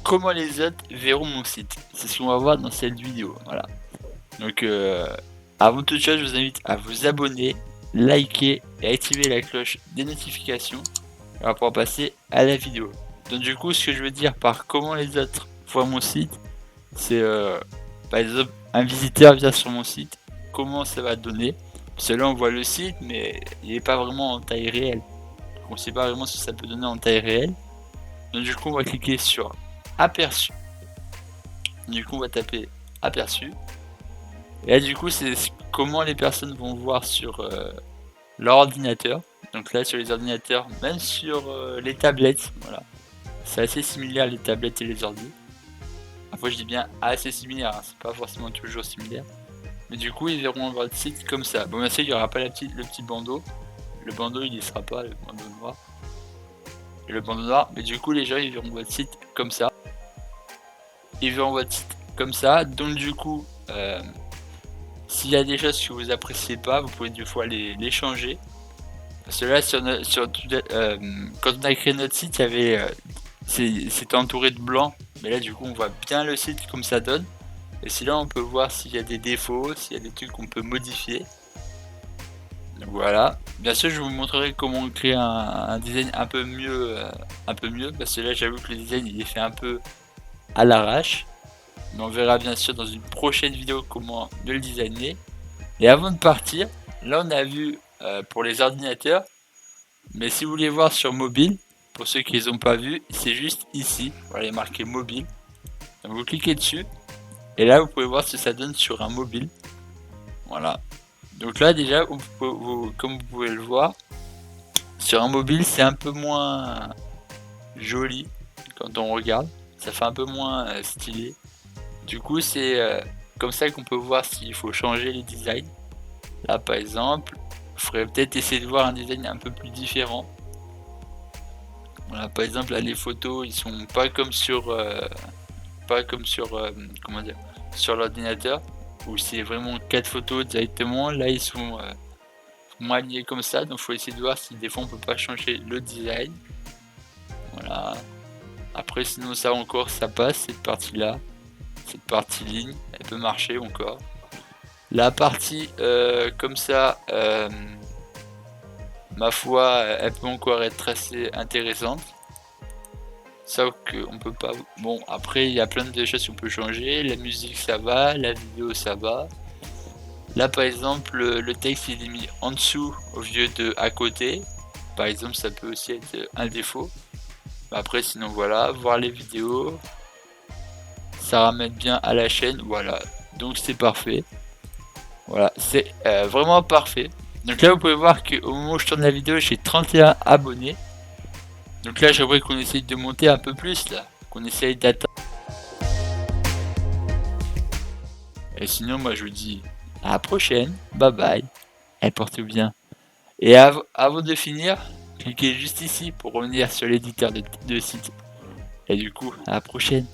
comment les autres verront mon site. C'est ce qu'on va voir dans cette vidéo. Voilà. Donc, avant toute chose, je vous invite à vous abonner, liker et activer la cloche des notifications. On va pouvoir passer à la vidéo. Donc, du coup, ce que je veux dire par comment les autres voient mon site, c'est par exemple un visiteur vient sur mon site, comment ça va donner. Parce que là, on voit le site, mais il n'est pas vraiment en taille réelle. Donc, on ne sait pas vraiment ce que ça peut donner en taille réelle. Donc, du coup, on va cliquer sur aperçu. Du coup, on va taper aperçu. Et là, du coup, c'est comment les personnes vont voir sur leur ordinateur. Donc là, sur les ordinateurs, même sur les tablettes, voilà. C'est assez similaire les tablettes et les ordi. Après, je dis bien assez similaire, hein, c'est pas forcément toujours similaire. Mais du coup, ils verront votre site comme ça. Bon, bien sûr, il n'y aura pas le petit bandeau. Le bandeau, il n'y sera pas, le bandeau noir. Et le bandeau noir, mais du coup, les gens, ils verront votre site comme ça. Ils verront votre site comme ça. Donc, du coup, s'il y a des choses que vous appréciez pas, vous pouvez des fois les changer. Parce que là, quand on a créé notre site, il y avait, c'était entouré de blanc. Mais là, du coup, on voit bien le site comme ça donne. Et si là, on peut voir s'il y a des défauts, s'il y a des trucs qu'on peut modifier. Donc voilà. Bien sûr, je vous montrerai comment créer un design un peu mieux, parce que là, j'avoue que le design il est fait un peu à l'arrache. Mais on verra bien sûr dans une prochaine vidéo comment de le designer. Et avant de partir, là, on a vu pour les ordinateurs. Mais si vous voulez voir sur mobile, pour ceux qui les ont pas vu, c'est juste ici. Voilà, il est marqué mobile. Donc vous cliquez dessus. Et là, vous pouvez voir ce que ça donne sur un mobile. Voilà. Donc là, déjà, comme vous pouvez le voir, sur un mobile, c'est un peu moins joli quand on regarde. Ça fait un peu moins stylé. Du coup, c'est comme ça qu'on peut voir s'il faut changer les designs. Là, par exemple, il faudrait peut-être essayer de voir un design un peu plus différent. Voilà, par exemple, là, les photos, ils sont pas comme sur, comment dire, sur l'ordinateur, où c'est vraiment 4 photos directement. Là, ils sont alignés comme ça, donc faut essayer de voir si des fois on peut pas changer le design. Voilà. Après, sinon ça encore, ça passe cette partie-là, cette partie ligne, elle peut marcher encore. La partie comme ça, ma foi, elle peut encore être assez intéressante. Sauf qu'on peut pas. Bon, après, il y a plein de choses qu'on peut changer. La musique, ça va. La vidéo, ça va. Là, par exemple, le texte, il est mis en dessous au lieu de à côté. Par exemple, ça peut aussi être un défaut. Après, sinon, voilà. Voir les vidéos. Ça ramène bien à la chaîne. Voilà. Donc, c'est parfait. Voilà. C'est vraiment parfait. Donc là, vous pouvez voir qu'au moment où je tourne la vidéo, j'ai 31 abonnés. Donc là, j'aimerais qu'on essaye de monter un peu plus, là. Qu'on essaye d'atteindre. Et sinon, moi, je vous dis à la prochaine. Bye bye. Et portez-vous bien. Et avant de finir, cliquez juste ici pour revenir sur l'éditeur de site. Et du coup, à la prochaine.